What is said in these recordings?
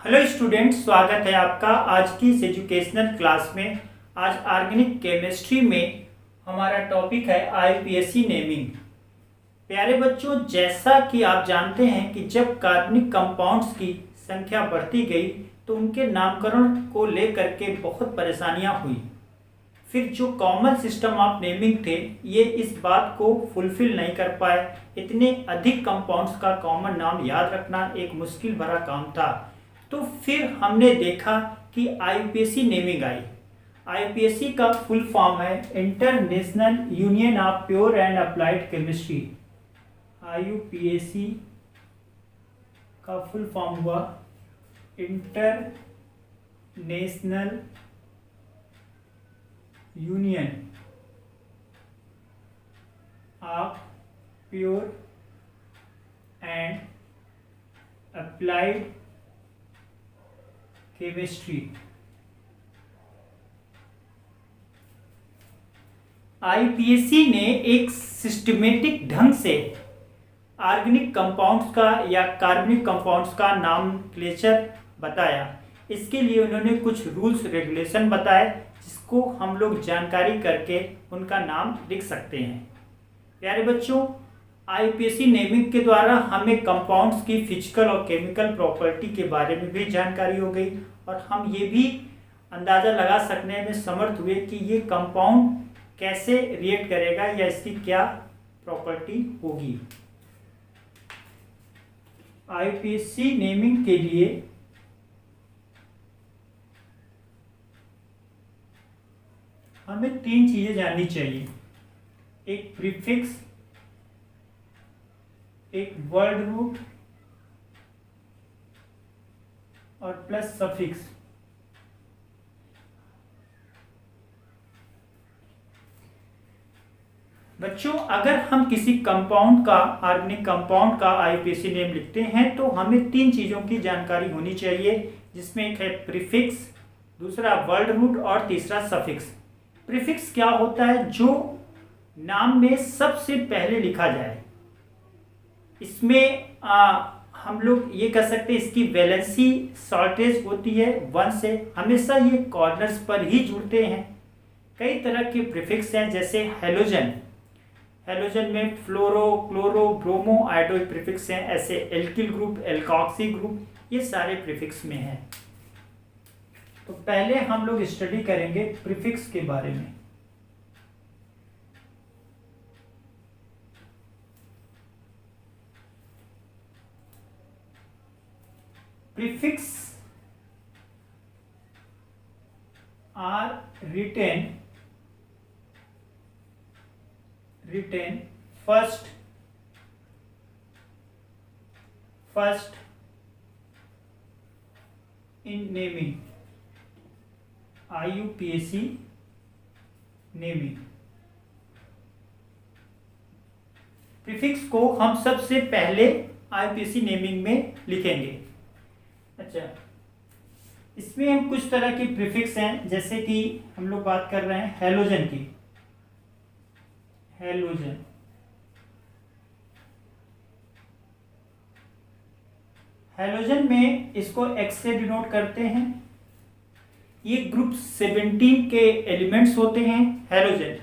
Hello student, स्वागत है आपका आज की इस एजुकेशनल क्लास में। आज ऑर्गेनिक केमिस्ट्री में हमारा टॉपिक है आईपीएसी नेमिंग। प्यारे बच्चों, जैसा कि आप जानते हैं कि जब कार्बनिक कंपाउंड्स की संख्या बढ़ती गई तो उनके नामकरण को लेकर के बहुत परेशानियां हुई। फिर जो कॉमन सिस्टम ऑफ नेमिंग थे ये इस बात को फुलफिल नहीं कर पाए। इतने अधिक कंपाउंड्स का कॉमन नाम याद रखना एक मुश्किल भरा काम था। तो फिर हमने देखा कि आईपीएसी नेमिंग आई। आईपीएसी का फुल फॉर्म है international union of pure and applied chemistry. IUPAC का फुल फॉर्म हुआ international union of pure and applied chemistry. IUPAC ने एक सिस्टमेटिक ढंग से ऑर्गेनिक कंपाउंड्स का या कार्बनिक कंपाउंड्स का नामक्लेचर बताया। इसके लिए उन्होंने कुछ रूल्स रेगुलेशन बताए जिसको हम लोग जानकारी करके उनका नाम लिख सकते हैं। प्यारे बच्चों, आईपीएसी नेमिंग के द्वारा हमें कंपाउंड्स की फिजिकल और केमिकल प्रॉपर्टी के बारे में भी जानकारी हो गई और हम ये भी अंदाज़ा लगा सकने में समर्थ हुए कि ये कंपाउंड कैसे रिएक्ट करेगा या इसकी क्या प्रॉपर्टी होगी। आईपीएसी नेमिंग के लिए हमें तीन चीज़ें जाननी चाहिए। एक प्रीफिक्स, एक वर्ड रूट और प्लस सफिक्स। बच्चों, अगर हम किसी कंपाउंड का ऑर्गेनिक कंपाउंड का आईपीएसी नेम लिखते हैं तो हमें तीन चीज़ों की जानकारी होनी चाहिए, जिसमें एक है प्रीफिक्स, दूसरा वर्ड रूट और तीसरा सफिक्स। प्रीफिक्स क्या होता है? जो नाम में सबसे पहले लिखा जाए। इसमें हम लोग ये कह सकते हैं इसकी वैलेंसी शॉर्टेज होती है 1 से। हमेशा ये कॉर्नर्स पर ही जुड़ते हैं। कई तरह के प्रीफिक्स हैं, जैसे हेलोजन। हेलोजन में फ्लोरो, क्लोरो, ब्रोमो, आयोडो प्रीफिक्स हैं। ऐसे एल्किल ग्रुप, एल्कॉक्सी ग्रुप, ये सारे प्रीफिक्स में हैं। तो पहले हम लोग स्टडी करेंगे प्रीफिक्स के बारे में। Prefix are written first in naming। IUPAC naming. Prefix को हम सबसे पहले आईपीएसी नेमिंग में लिखेंगे। अच्छा, इसमें हम कुछ तरह की प्रीफिक्स हैं, जैसे कि हम लोग बात कर रहे हैं हेलोजन की। हेलोजन हेलोजन में इसको एक्स से डिनोट करते हैं। ये ग्रुप 17 के एलिमेंट्स होते हैं हेलोजन।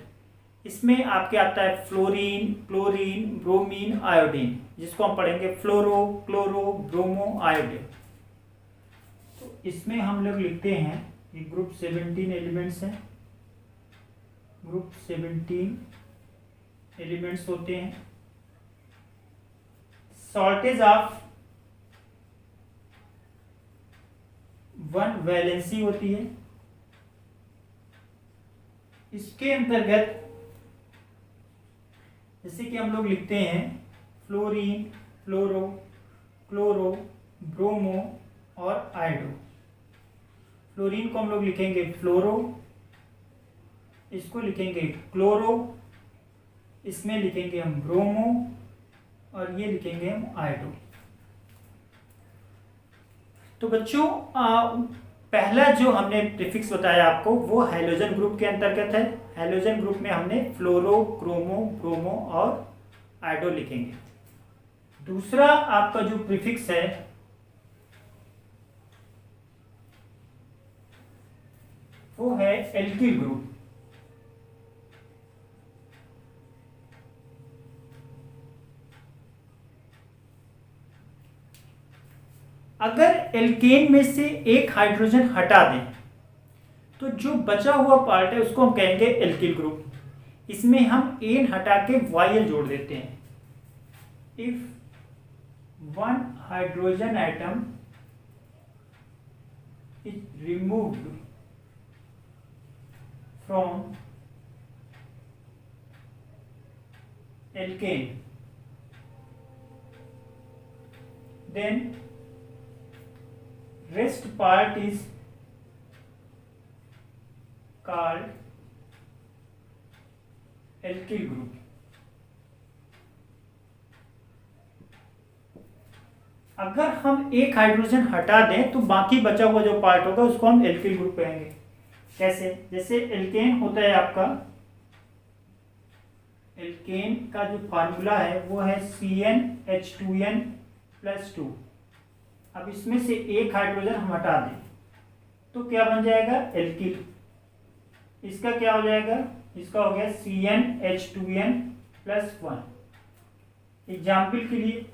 इसमें आपके आता है फ्लोरीन, क्लोरीन, ब्रोमीन, आयोडीन, जिसको हम पढ़ेंगे फ्लोरो, क्लोरो, ब्रोमो, आयोडीन। तो इसमें हम लोग लिखते हैं ये ग्रुप 17 एलिमेंट्स हैं। ग्रुप 17 एलिमेंट्स होते हैं। शॉर्टेज ऑफ 1 वैलेंसी होती है। इसके अंतर्गत जैसे कि हम लोग लिखते हैं फ्लोरीन, फ्लोरो, क्लोरो, ब्रोमो और आयोडो। फ्लोरीन को हम लोग लिखेंगे फ्लोरो, इसको लिखेंगे क्लोरो, इसमें लिखेंगे हम ब्रोमो और ये लिखेंगे हम आयोडो। तो बच्चों, पहला जो हमने प्रीफिक्स बताया आपको वो हैलोजन ग्रुप के अंतर्गत है। हैलोजन ग्रुप में हमने फ्लोरो, क्रोमो, ब्रोमो और आयोडो लिखेंगे। दूसरा आपका जो प्रीफिक्स है वो है एल्किल ग्रुप। अगर एल्केन में से एक हाइड्रोजन हटा दें तो जो बचा हुआ पार्ट है उसको हम कहेंगे एल्किल ग्रुप। इसमें हम एन हटा के वाई जोड़ देते हैं। If one hydrogen atom is removed from alkane then rest part is called alkyl group। अगर हम एक हाइड्रोजन हटा दें तो बाकी बचा हुआ जो पार्ट होगा उसको हम एल्किल ग्रुप कहेंगे। कैसे? जैसे एल्केन होता है आपका, एल्केन का जो फार्मूला है वो है CnH2n+2। अब इसमें से एक हाइड्रोजन हम हटा दें तो क्या बन जाएगा? एल्किल। इसका क्या हो जाएगा? इसका हो गया CnH2n+1। एग्जाम्पल के लिए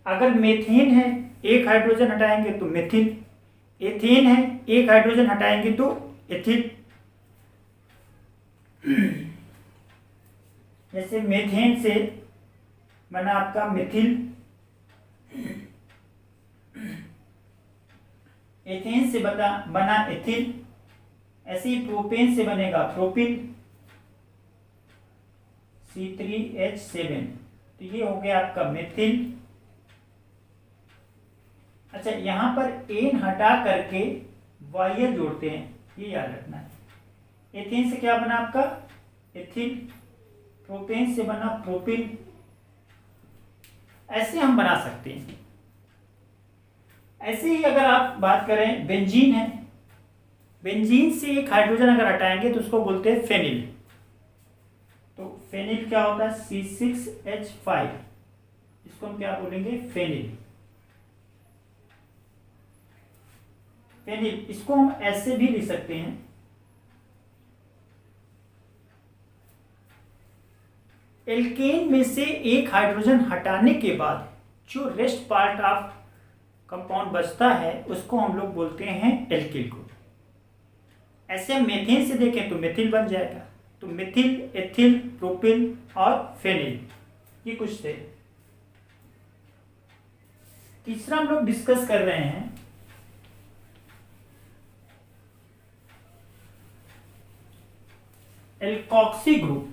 अगर मेथेन है, एक हाइड्रोजन हटाएंगे तो मेथिल। एथेन है, एक हाइड्रोजन हटाएंगे तो एथिल। जैसे मेथेन से बना आपका मेथिल, एथेन से बना एथिल। ऐसे ही प्रोपेन से बनेगा प्रोपिल, C3H7। तो ये हो गया आपका मेथिल। अच्छा, यहां पर एन हटा करके वाई जोड़ते हैं, ये याद रखना है। एथेन से क्या बना आपका? एथिल। प्रोपेन से बना प्रोपिल। ऐसे हम बना सकते हैं। ऐसे ही अगर आप बात करें, बेंजीन है, बेंजीन से एक हाइड्रोजन अगर हटाएंगे तो उसको बोलते हैं फेनिल। तो फेनिल क्या होता है? C6H5। इसको हम क्या बोलेंगे? फेनिल। फेनिल, इसको हम ऐसे भी लिख सकते हैं, एल्केन में से एक हाइड्रोजन हटाने के बाद जो रेस्ट पार्ट ऑफ कंपाउंड बचता है उसको हम लोग बोलते हैं एल्किल ग्रुप। ऐसे हम मेथेन से देखें तो मेथिल बन जाएगा। तो मेथिल, एथिल, प्रोपिल और फेनिल, ये कुछ थे। तीसरा हम लोग डिस्कस कर रहे हैं एल्कोक्सी ग्रुप।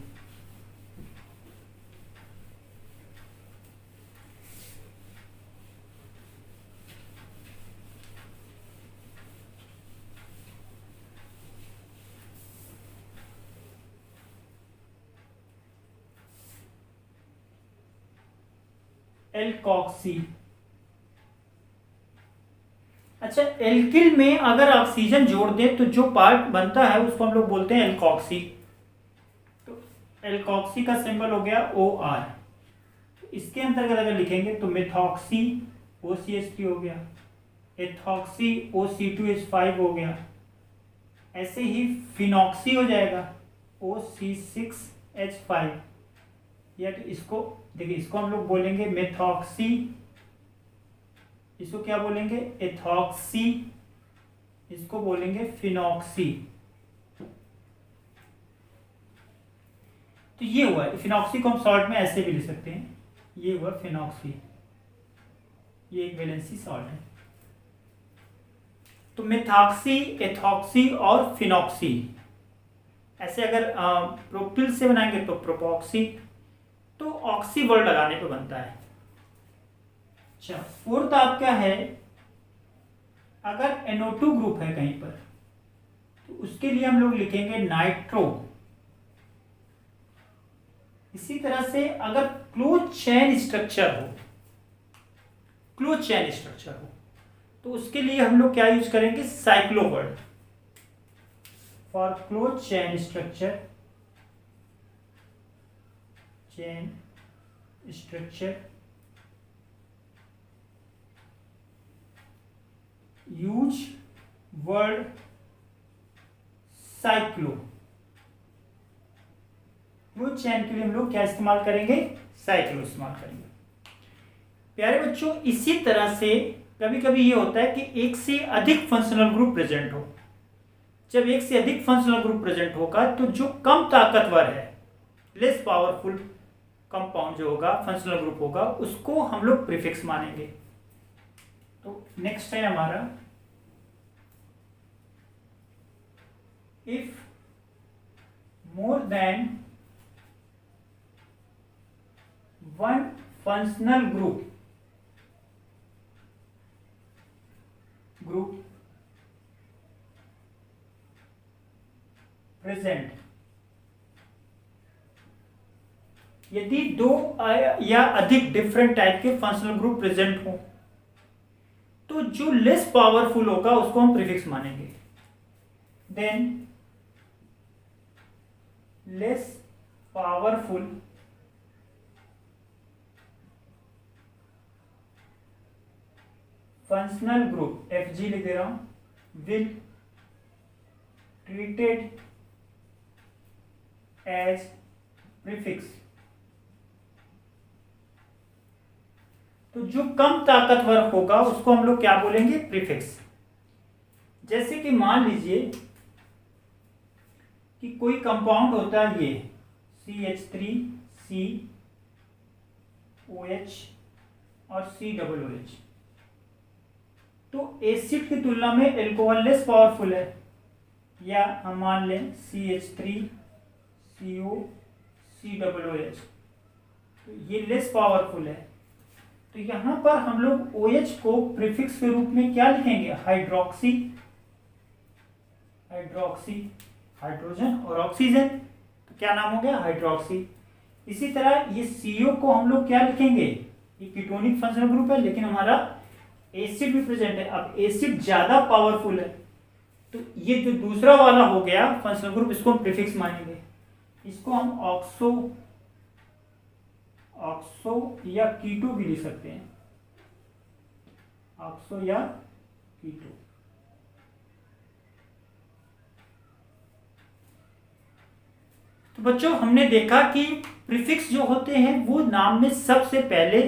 एल्कोक्सी। अच्छा, एल्किल में अगर ऑक्सीजन जोड़ दें तो जो पार्ट बनता है उसको हम लोग बोलते हैं एल्कोक्सी। तो एल्कोक्सी का सिंबल हो गया OR। इसके अंतर्गत अगर लिखेंगे तो मेथॉक्सी OCH3 हो गया, एथॉक्सी OC2H5 हो गया। ऐसे ही फिनॉक्सी हो जाएगा OC6H5। या तो इसको देखिए, इसको हम लोग बोलेंगे मेथॉक्सी, इसको क्या बोलेंगे? एथॉक्सी, इसको बोलेंगे फिनॉक्सी। तो ये हुआ फिनॉक्सी को हम शॉर्ट में ऐसे भी लिख सकते हैं, ये हुआ फिनॉक्सी। ये एक वैलेंसी सॉल्ट है। तो मेथॉक्सी, एथॉक्सी और फिनॉक्सी। ऐसे अगर प्रोपिल से बनाएंगे तो प्रोपॉक्सी। तो ऑक्सी वर्ड लगाने पे बनता है। अच्छा, फोर्थ आपका है, अगर NO2 ग्रुप है कहीं पर तो उसके लिए हम लोग लिखेंगे नाइट्रो। इसी तरह से अगर क्लोज चेन स्ट्रक्चर हो, क्लोज चेन स्ट्रक्चर हो तो उसके लिए हम लोग क्या यूज करेंगे? Cyclo word. For close chain structure, chain structure use word cyclo. Close chain के लिए हम लोग क्या इस्तेमाल करेंगे? साइक्लो इस्तेमाल करेंगे। प्यारे बच्चों, इसी तरह से कभी कभी ये होता है कि एक से अधिक फंक्शनल ग्रुप प्रेजेंट हो। जब एक से अधिक फंक्शनल ग्रुप प्रेजेंट होगा तो जो कम ताकतवर है, लेस पावरफुल कंपाउंड जो होगा, फंक्शनल ग्रुप होगा, उसको हम लोग प्रीफिक्स मानेंगे। तो नेक्स्ट है हमारा, if more than one functional group present, यदि दो या अधिक डिफरेंट टाइप के फंक्शनल ग्रुप प्रेजेंट हो तो जो लेस पावरफुल होगा उसको हम प्रीफिक्स मानेंगे। Than less powerful functional group, FG लिख दे रहा हूं, विल ट्रीटेड एज प्रीफिक्स। तो जो कम ताकतवर होगा उसको हम लोग क्या बोलेंगे? प्रीफिक्स। जैसे कि मान लीजिए कि कोई कंपाउंड होता है ये CH3COH और COOH, तो एसिड की तुलना में एल्कोहल लेस पावरफुल है। या हम मान लें CH3COCOOH, तो ये लेस पावरफुल है। तो यहां पर हम लोग OH को प्रीफिक्स के रूप में क्या लिखेंगे? हाइड्रोक्सी। हाइड्रोजन और ऑक्सीजन, तो क्या नाम हो गया? हाइड्रोक्सी। इसी तरह ये CO को हम लोग क्या लिखेंगे? ये कीटोनिक फंक्शनल ग्रुप है, लेकिन हमारा एसिड भी प्रेजेंट है। अब एसिड ज्यादा पावरफुल है, तो ये जो दूसरा वाला हो गया फंक्शनल ग्रुप, इसको हम प्रीफिक्स मानेंगे। इसको हम ऑक्सो या कीटो भी लिख सकते हैं। ऑक्सो या कीटो। तो बच्चों, हमने देखा कि प्रीफिक्स जो होते हैं वो नाम में सबसे पहले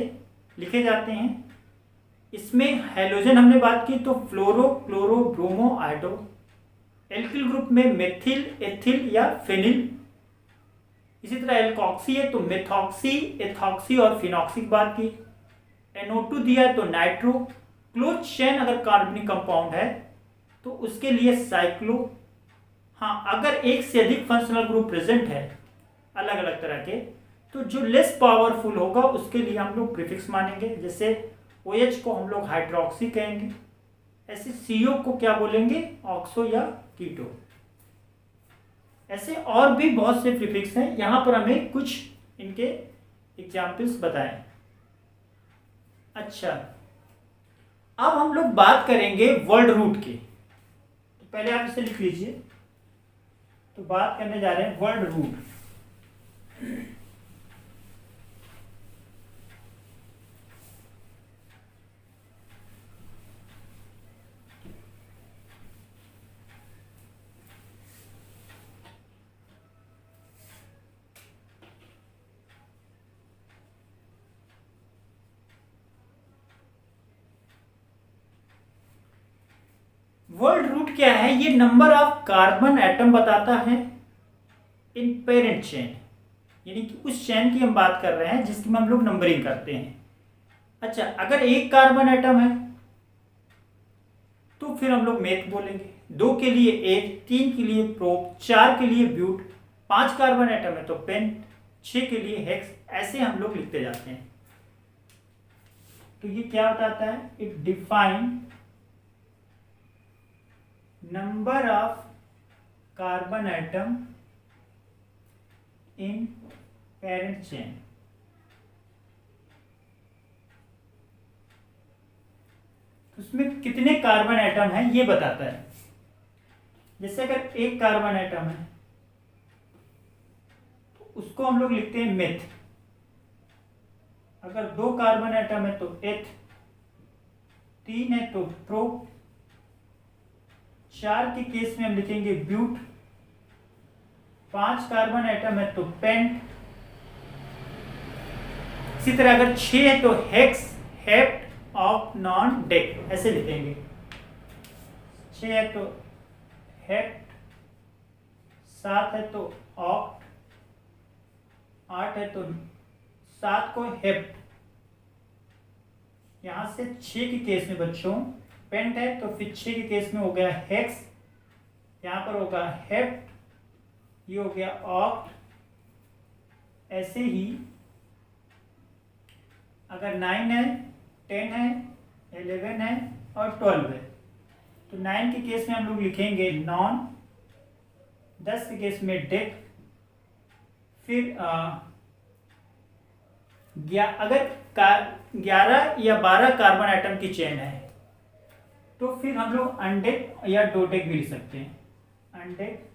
लिखे जाते हैं। इसमें हैलोजन हमने बात की तो fluoro, chloro, bromo, iodo. Alkyl group में मेथिल, एथिल या फेनिल। इसी तरह एल्कोक्सी है तो मेथॉक्सी, एथॉक्सी और फिनॉक्सी की बात की। NO2 दिया है तो नाइट्रो। क्लोज चेन अगर कार्बनिक कंपाउंड है तो उसके लिए साइक्लो। हाँ, अगर एक से अधिक फंक्शनल ग्रुप प्रेजेंट है अलग अलग तरह के, तो जो लेस पावरफुल होगा उसके लिए हम लोग प्रीफिक्स मानेंगे। जैसे OH को हम लोग हाइड्रोक्सी कहेंगे, ऐसे CO को क्या बोलेंगे? ऑक्सो या कीटो। ऐसे और भी बहुत से प्रीफिक्स हैं, यहां पर हमें कुछ इनके एग्जाम्पल्स बताएं। अच्छा, अब हम लोग बात करेंगे वर्ड रूट की। तो पहले आप इसे लिख लीजिए। तो बात करने जा रहे हैं वर्ड रूट। वर्ड रूट क्या है? ये नंबर ऑफ कार्बन एटम बताता है इन पेरेंट चेन, यानी कि उस चेन की हम बात कर रहे हैं जिसकी में हम लोग नंबरिंग करते हैं। अच्छा, अगर एक कार्बन एटम है तो फिर हम लोग मेथ बोलेंगे। 2 के लिए एक, 3 के लिए प्रोप, 4 के लिए ब्यूट, 5 कार्बन एटम है तो पेंट, 6 के लिए हेक्स। ऐसे हम लोग लिखते जाते हैं। तो ये क्या बताता है? It define number of carbon atom in parent chain. उसमें कितने कार्बन एटम है ये बताता है। जैसे अगर एक कार्बन एटम है तो उसको हम लोग लिखते हैं मेथ। अगर 2 कार्बन एटम है तो एथ, 3 है तो प्रो, 4 के केस में हम लिखेंगे ब्यूट, 5 कार्बन एटम है तो पेंट। इसी तरह अगर 6 है तो hex, hept, oct, non, deck ऐसे लिखेंगे। 6 है तो हेप्ट, 7 है तो ऑक्ट, 8 है तो 7 को हेप्ट। यहां से 6 के केस में बच्चों पेंट है तो फिर 6 के केस में हो गया हेक्स, यहां पर होगा हेप्ट, ये हो गया ऑक्ट। ऐसे ही अगर 9 है, 10 है, 11 है और 12 है तो 9 के केस में हम लोग लिखेंगे नॉन, 10 के केस में डेक। फिर अगर 11 या 12 कार्बन आइटम की चेन है तो फिर हम लोग अनडेक या डोडेक भी लिख सकते हैं, अनडेक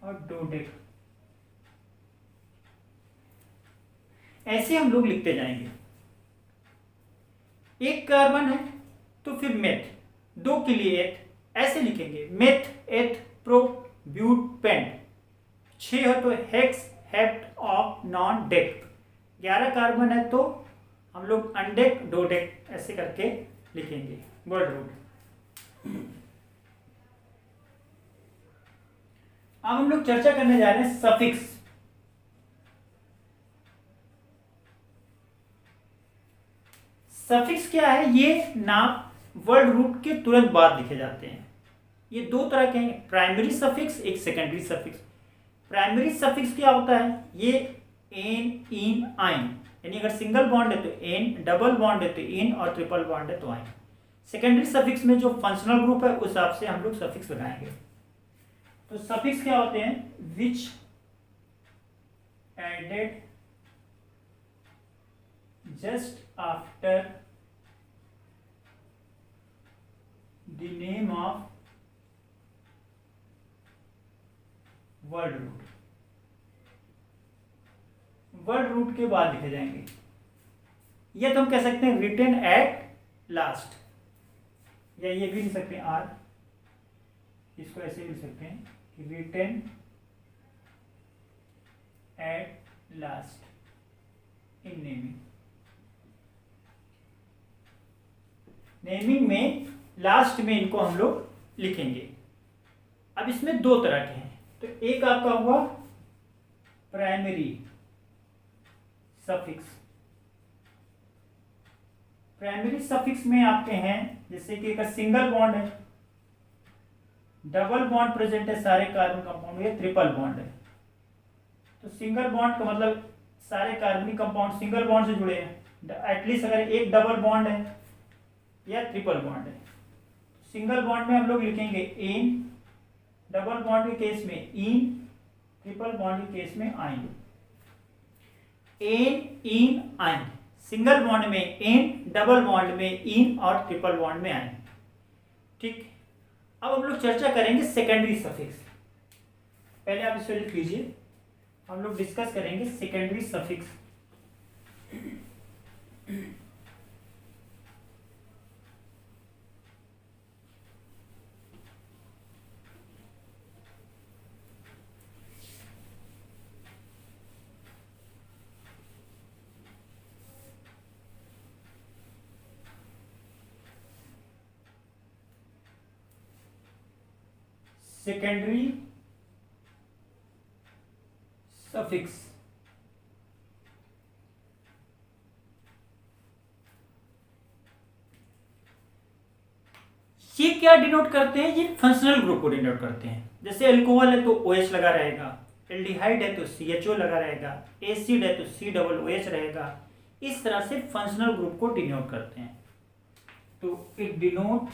और डोडेक। ऐसे हम लोग लिखते जाएंगे। 1 कार्बन है तो फिर मेथ, 2 के लिए एथ, ऐसे लिखेंगे मेथ, एथ, प्रो, ब्यूट, पेंट। 6 हो तो hex, hept, oct, non, deck. 11 carbon है तो हम लोग अनडेक, डोडेक ऐसे करके लिखेंगे वर्ड रूट। अब हम लोग चर्चा करने जा रहे हैं सफिक्स। सफिक्स क्या है? ये नाम वर्ड रूट के तुरंत बाद लिखे जाते हैं। ये 2 तरह के हैं, प्राइमरी सफिक्स, एक सेकेंडरी सफिक्स। प्राइमरी सफिक्स क्या होता है? ये एन, इन, आइन, यानी अगर सिंगल बॉन्ड है तो एन, डबल बॉन्ड है तो इन और ट्रिपल बॉन्ड है तो आइन। सेकेंडरी सफिक्स में जो फंक्शनल ग्रुप है उस हिसाब से हम लोग सफिक्स लगाएंगे। तो सफिक्स क्या होते हैं? Which added just after the name of word root. Word root के बाद लिखे जाएंगे। यह तो हम कह सकते हैं रिटन एट लास्ट, या ये भी लिख सकते हैं आर, इसको ऐसे भी लिख सकते हैं कि written at last in naming. Naming में लास्ट में इनको हम लोग लिखेंगे। अब इसमें 2 तरह के हैं, तो एक आपका हुआ प्राइमरी सफिक्स। प्राइमरी सफिक्स में आपके हैं जैसे कि अगर सिंगल बॉन्ड है, डबल बॉन्ड प्रेजेंट है सारे कार्बन कंपाउंड, या ट्रिपल बॉन्ड है। तो सिंगल बॉन्ड का मतलब सारे कार्बनिक कंपाउंड सिंगल बॉन्ड से जुड़े हैं। एटलीस्ट अगर एक डबल बॉन्ड है या ट्रिपल बॉन्ड है, सिंगल बॉन्ड में हम लोग लिखेंगे एन, डबल बॉन्ड के केस में इन, ट्रिपल बॉन्ड के केस में आइन। एन, इन, आइन, सिंगल बॉन्ड में एन, डबल बॉन्ड में इन और ट्रिपल बॉन्ड में आइन। ठीक, अब हम लोग चर्चा करेंगे सेकेंडरी सफिक्स। पहले आप इसे लिख लीजिए, हम लोग डिस्कस करेंगे सेकेंडरी सफिक्स। सेकेंडरी सफिक्स ये क्या डिनोट करते हैं? ये फंक्शनल ग्रुप को डिनोट करते हैं। जैसे अल्कोहल है तो OH लगा रहेगा, एल्डिहाइड है तो CHO लगा रहेगा, एसिड है तो COOH रहेगा। इस तरह से फंक्शनल ग्रुप को डिनोट करते हैं। तो it denote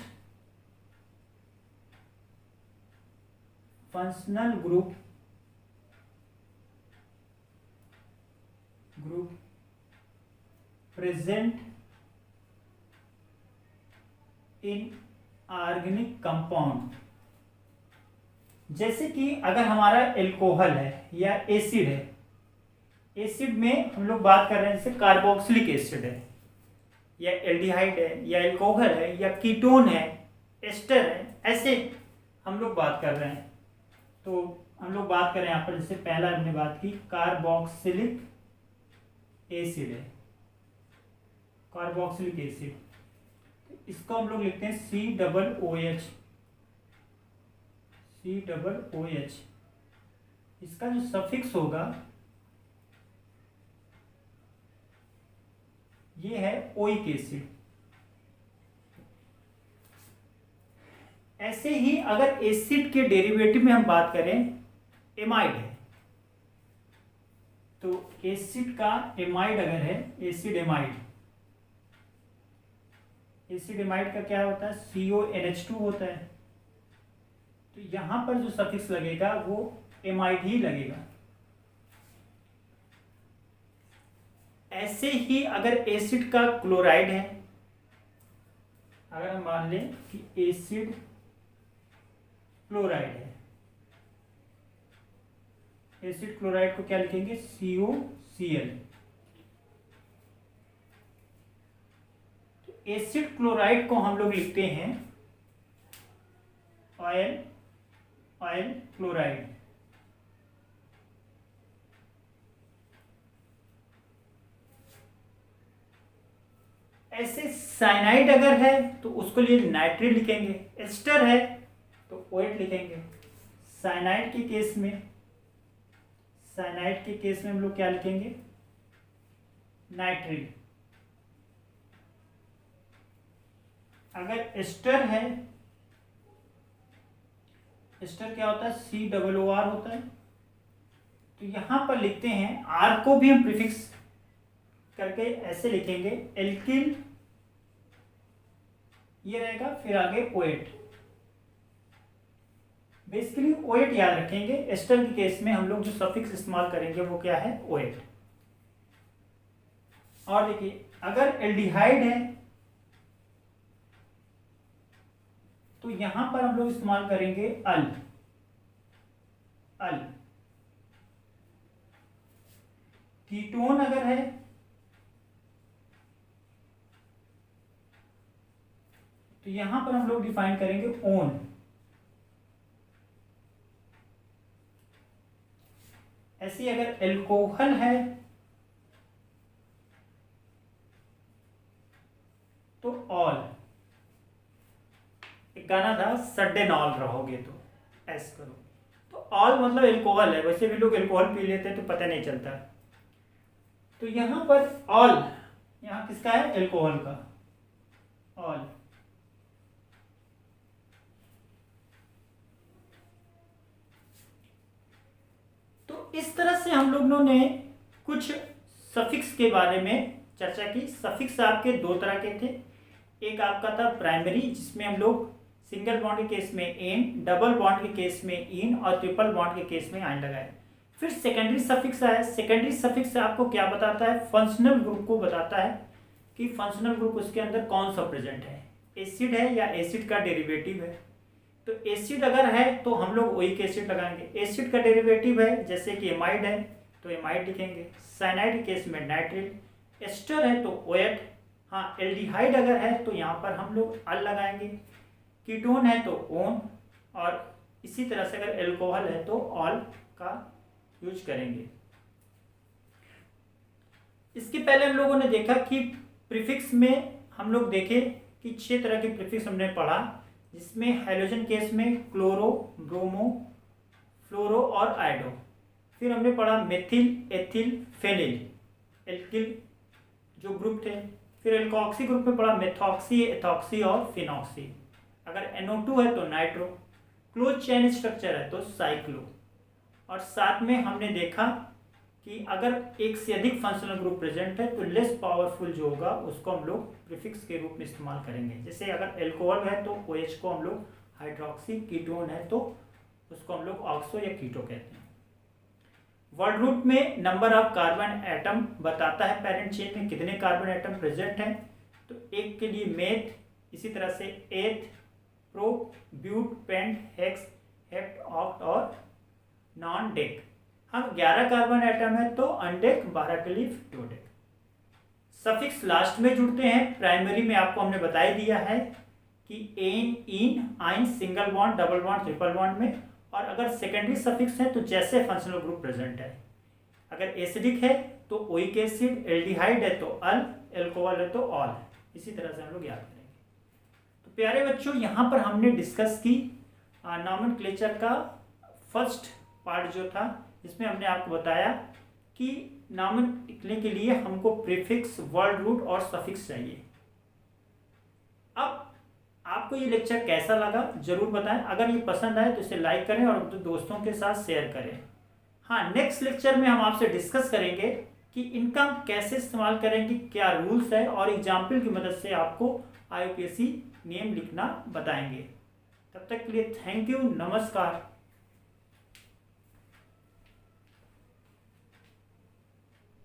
functional group present in organic compound. जैसे कि अगर हमारा एल्कोहल है या एसिड है, एसिड में हम लोग बात कर रहे हैं जैसे कार्बोक्सिलिक एसिड है या एल्डिहाइड है या एल्कोहल है या कीटोन है, एस्टर है, ऐसे हम लोग बात कर रहे हैं। तो हम लोग बात करें यहाँ पर, जैसे पहला हमने बात की कार्बोक्सिलिक एसिड है, कार्बोक्सिलिक एसिड, इसको हम लोग लिखते हैं COOH, COOH। इसका जो सफिक्स होगा ये है ओइक एसिड। ऐसे ही अगर एसिड के डेरिवेटिव में हम बात करें, एमाइड है, तो एसिड का एमाइड अगर है, एसिड एमाइड, एसिड एमाइड का क्या होता है, CONH2 होता है। तो यहां पर जो सफिक्स लगेगा वो एमाइड ही लगेगा। ऐसे ही अगर एसिड का क्लोराइड है, अगर हम मान लें कि एसिड क्लोराइड है, एसिड क्लोराइड को क्या लिखेंगे, COCl। तो एसिड क्लोराइड को हम लोग लिखते हैं ऑयल क्लोराइड। ऐसे साइनाइड अगर है तो उसको लिए नाइट्रेट लिखेंगे, एस्टर है तो OH लिखेंगे। साइनाइड के केस में, साइनाइड के केस में हम लोग क्या लिखेंगे, नाइट्रिल। अगर एस्टर है, एस्टर क्या होता है, COOR होता है। तो यहां पर लिखते हैं, R को भी हम प्रीफिक्स करके ऐसे लिखेंगे, एल्किल ये रहेगा, फिर आगे OH। बेसिकली OH याद रखेंगे। एस्टर के केस में हम लोग जो सफिक्स इस्तेमाल करेंगे वो क्या है, OH। और देखिए अगर एल्डिहाइड है तो यहां पर हम लोग इस्तेमाल करेंगे अल। कीटोन अगर है तो यहां पर हम लोग डिफाइन करेंगे ओन। ऐसे अगर एल्कोहल है तो ऑल। एक गाना था, सडन ऑल रहोगे तो ऐस करो। तो ऑल मतलब एल्कोहल है, वैसे भी लोग एल्कोहल पी लेते हैं तो पता नहीं चलता। तो यहां पर ऑल, यहां किसका है, एल्कोहल का, ऑल। तो इस तरह से हम लोगों ने कुछ सफिक्स के बारे में चर्चा की। सफिक्स आपके दो तरह के थे, एक आपका था प्राइमरी, जिसमें हम लोग सिंगल बॉन्ड के केस में एन, डबल बॉन्ड के केस में इन और ट्रिपल बॉन्ड के केस में आइन लगाए। फिर सेकेंडरी सफिक्स आया। सेकेंडरी सफिक्स आपको क्या बताता है, फंक्शनल ग्रुप को बताता है कि फंक्शनल ग्रुप उसके अंदर कौन सा प्रेजेंट है, एसिड है या एसिड का डेरिवेटिव है। तो एसिड अगर है तो हम लोग ओइक एसिड लगाएंगे, एसिड का डेरिवेटिव है जैसे कि एमाइड है तो एमाइड लिखेंगे, साइनाइड के केस में नाइट्रिल, एस्टर है तो OH। हाँ, एल्डिहाइड अगर है तो यहाँ पर हम लोग अल लगाएंगे, कीटोन है तो ओन, और इसी तरह से अगर एल्कोहल है तो ऑल का यूज करेंगे। इसके पहले हम लोगों ने देखा कि प्रीफिक्स में हम लोग देखे कि 6 तरह के प्रीफिक्स हमने पढ़ा, जिसमें हाइड्रोजन केस में क्लोरो, ब्रोमो, फ्लोरो और आयोडो। फिर हमने पढ़ा मेथिल, एथिल, फेनिल, एल्किल जो ग्रुप थे। फिर एल्कोक्सी ग्रुप में पढ़ा मेथॉक्सी, एथॉक्सी और फिनॉक्सी। अगर NO2 है तो नाइट्रो, क्लोज चेन स्ट्रक्चर है तो साइक्लो। और साथ में हमने देखा कि अगर एक से अधिक फंक्शनल ग्रुप प्रेजेंट है तो लेस पावरफुल जो होगा उसको हम लोग प्रीफिक्स के रूप में इस्तेमाल करेंगे। जैसे अगर एल्कोहल है तो OH को हम लोग हाइड्रोक्सी, कीटोन है तो उसको हम लोग ऑक्सो या कीटो कहते हैं। वर्ड रूट में नंबर ऑफ कार्बन एटम बताता है पेरेंट चेन में कितने कार्बन एटम प्रेजेंट हैं। तो एक के लिए मेथ, इसी तरह से eth, pro, but, pent, hex, hept, oct और नॉन डेक। हम 11 कार्बन एटम है तो अनडेक, 12 के लिए फिफ्टोडेक। सफिक्स लास्ट में जुड़ते हैं। प्राइमरी में आपको हमने बता ही दिया है कि एन, इन, आइन, single bond, double bond, triple bond में, और अगर सेकेंडरी सफिक्स है तो जैसे फंक्शनल ग्रुप प्रेजेंट है। अगर एसिडिक है तो ओइक एसिड, एल्डिहाइड है तो अल, एल्कोहल है तो ऑल। इसी तरह से हम लोग याद करेंगे। तो प्यारे बच्चों, यहाँ पर हमने डिस्कस की नॉमेनक्लेचर का फर्स्ट पार्ट जो था, इसमें हमने आपको बताया कि नाउन लिखने के लिए हमको प्रीफिक्स, वर्ड रूट और सफिक्स चाहिए। अब आपको ये लेक्चर कैसा लगा जरूर बताएं। अगर ये पसंद आए तो इसे लाइक करें और दोस्तों के साथ शेयर करें। हाँ, नेक्स्ट लेक्चर में हम आपसे डिस्कस करेंगे कि इनका कैसे इस्तेमाल करेंगे, क्या रूल्स है, और एग्जाम्पल की मदद से आपको IUPAC नेम लिखना बताएंगे। तब तक के लिए थैंक यू, नमस्कार।